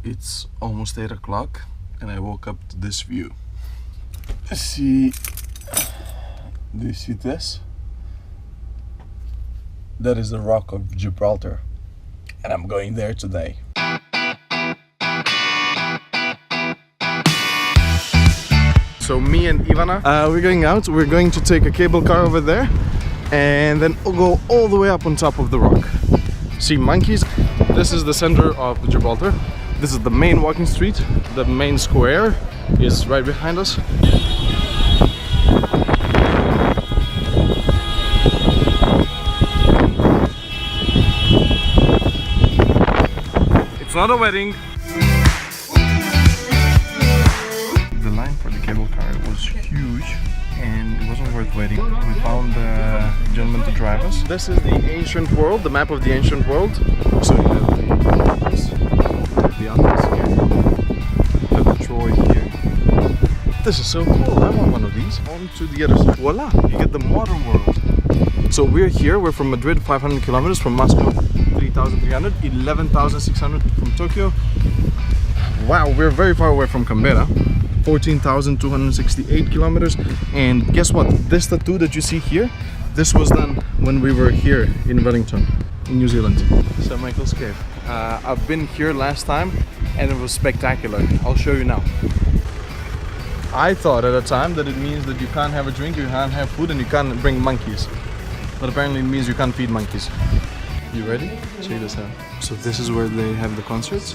It's almost 8 o'clock and I woke up to this view. See, do you see this? That is the Rock of Gibraltar and I'm going there today. So me and Ivana, we're going out. We're going to take a cable car over there and then go all the way up on top of the rock. See monkeys. This is the center of Gibraltar. This is the main walking street. The main square is right behind us. It's not a wedding. The line for the cable car was huge and it wasn't worth waiting. We found the gentleman to drive us. This is the ancient world, the map of the ancient world. So you have the Athens here, you have the Troy here. This is so cool, I want one of these. On to the other side. Voila, you get the modern world. So we're here, we're from Madrid, 500 kilometers, from Moscow 3,300, 11,600 from Tokyo. Wow, we're very far away from Canberra. 14,268 kilometers. And guess what? This tattoo that you see here, this was done when we were here in Wellington, in New Zealand. St. Michael's Cave. I've been here last time and it was spectacular. I'll show you now. I thought at the time that it means that you can't have a drink, you can't have food, and you can't bring monkeys. But apparently it means you can't feed monkeys. You ready? Check this out. So this is where they have the concerts.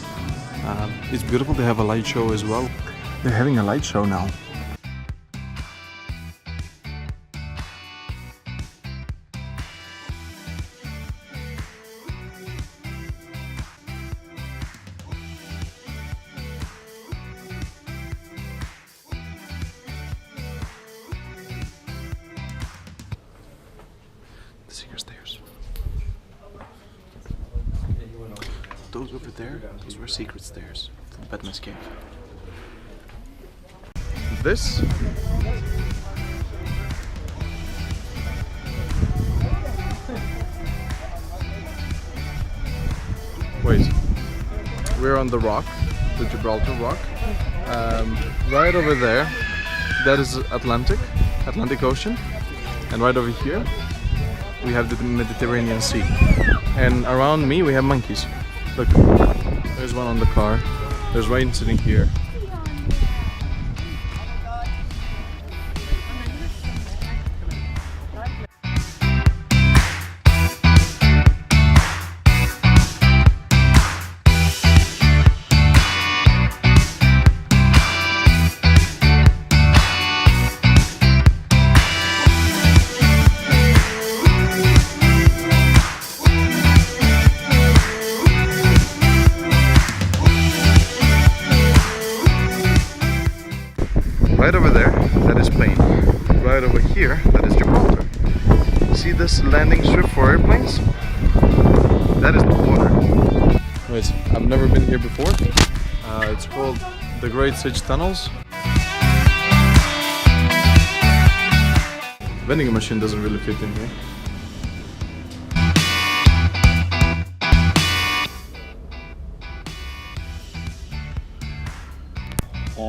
It's beautiful. They have a light show as well. They're having a light show now. The secret stairs. Those over there, those were secret stairs to the Bedman's Cave. This wait, we're on the rock, the Gibraltar rock. Right over there, that is Atlantic Ocean, and right over here we have the Mediterranean Sea, and around me we have monkeys. Look, there's one on the car, there's one sitting here. Right over there, that is Spain. Right over here, that is Gibraltar. See this landing strip for airplanes? That is the border. Wait, I've never been here before. It's called the Great Sitge Tunnels. Vending machine doesn't really fit in here.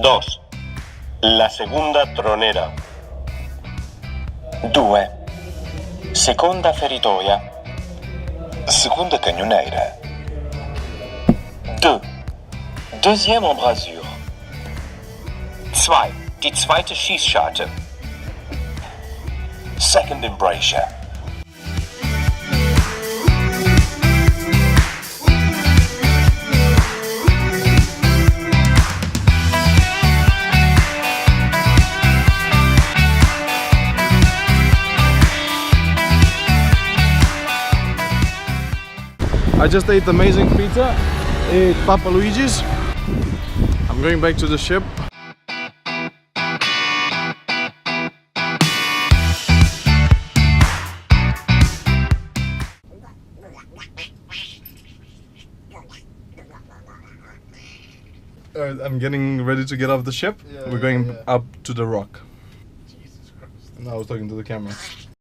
Dos. La seconda tronera. 2. Seconda feritoia. Seconda cagnoneira. 2. Deuxième embrasure. 2. Die zweite Schießscharte. Second embrasure. I just ate amazing pizza at Papa Luigi's. I'm going back to the ship. I'm getting ready to get off the ship. We're going up to the rock. Jesus Christ. And I was talking to the camera.